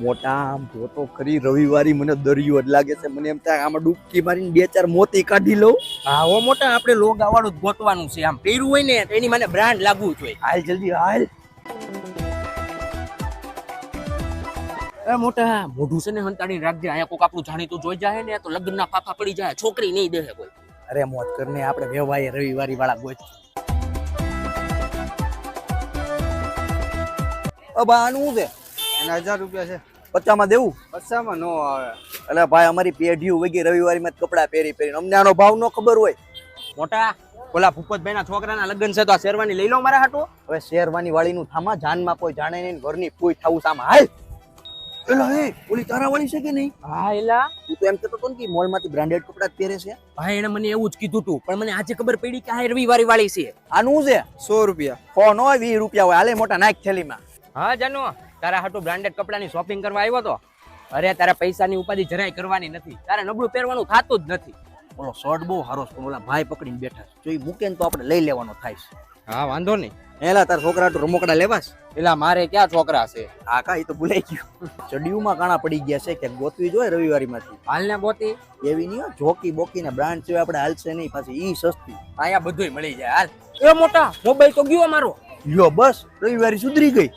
મોટા આમ જોતો ખરી રવિવારી મને દરિયો જ લાગે છે. મને એમ થાય આમાં ડૂબકી મારીને બે ચાર મોતી કાઢી લઉં. હા હો મોટા, આપણે લોગા વાળું જ ગોતવાનું છે. આમ પહેર્યું હોય ને એની મને બ્રાન્ડ લાગવું જોઈએ. હાલ જલ્દી હાલ. એ મોટા મોઢું છે ને હંતાડીને રાખજે. અહીંયા કોક આપણું જાણીતું જોઈ જાય ને તો લગ્નના ફાફા પડી જાય. છોકરી નહીં દે કોઈ. અરે મોજ કરને આપણે વેવાય રવિવારી વાળા ગોત. બા આનું શું છે? એના 1000 રૂપિયા છે. 50 માં દેવું? 50 માં નો આવે. એટલે ભાઈ અમારી પેઢીઓ વગી રવિવારીમાં જ કપડા પહેરી પહેરીને અમને આનો ભાવ ન ખબર હોય. મોટા ઓલા ભૂપતભાઈ ના છોકરાના લગ્ન છે તો આ શેરવાની લઈ લો મારા હાટુ. હવે શેરવાની વાળીનું થામા જાનમાં કોઈ જાણે નહીં, ઘરની પૂઈ થાવું સામા હાલ. એલા હે ઓલી તારા વાળી છે કે નહીં? હા એલા તું તો એમ કહેતો હતો ને કે મોલ માંથી બ્રાન્ડેડ કપડા જ પહેરે છે. ભાઈ એને મને એવું જ કીધું તું, પણ મને આજે ખબર પડી કે આ રવિવારી વાળી છે. આનું છે 100 રૂપિયા. ફો નો 20 રૂપિયા હોય. હાલે મોટા નાખ થેલીમાં. હા જાનો, તારા હાટુ બ્રાન્ડેડ કપડાની શોપિંગ કરવા આવ્યો તો. અરે તારા પૈસાની ઉપાધિ જરાય કરવાની નથી. તારે નબળું પહેરવાનું થાતું જ નથી. ઓલો શર્ટ બહુ સારો છે, પણ ઓલા ભાઈ પકડીને બેઠા છે. જો ઈ મૂકે ને તો આપણે લઈ લેવાનો થાય છે. હા વાંધો નહીં. એલા તાર છોકરા હાટુ રમકડા લેવાસ? એલા મારે ક્યાં છોકરા છે? હા કા ઈ તો ભૂલાઈ ગયું. ચડિયુમાં કાણા પડી ગયા છે કે ગોતવી જોઈએ રવિવારીમાંથી. હાલને ગોતી એવી નહીં હો, જોકી બોકી ને બ્રાન્ડ છે આપણે હાલશે નહીં. પાછી ઈ સસ્તી. અહીંયા બધુંય મળી જાય. હાલ એ મોટા મોબાઈલ તો ગયો મારો. લ્યો બસ રવિવારી સુધરી ગઈ.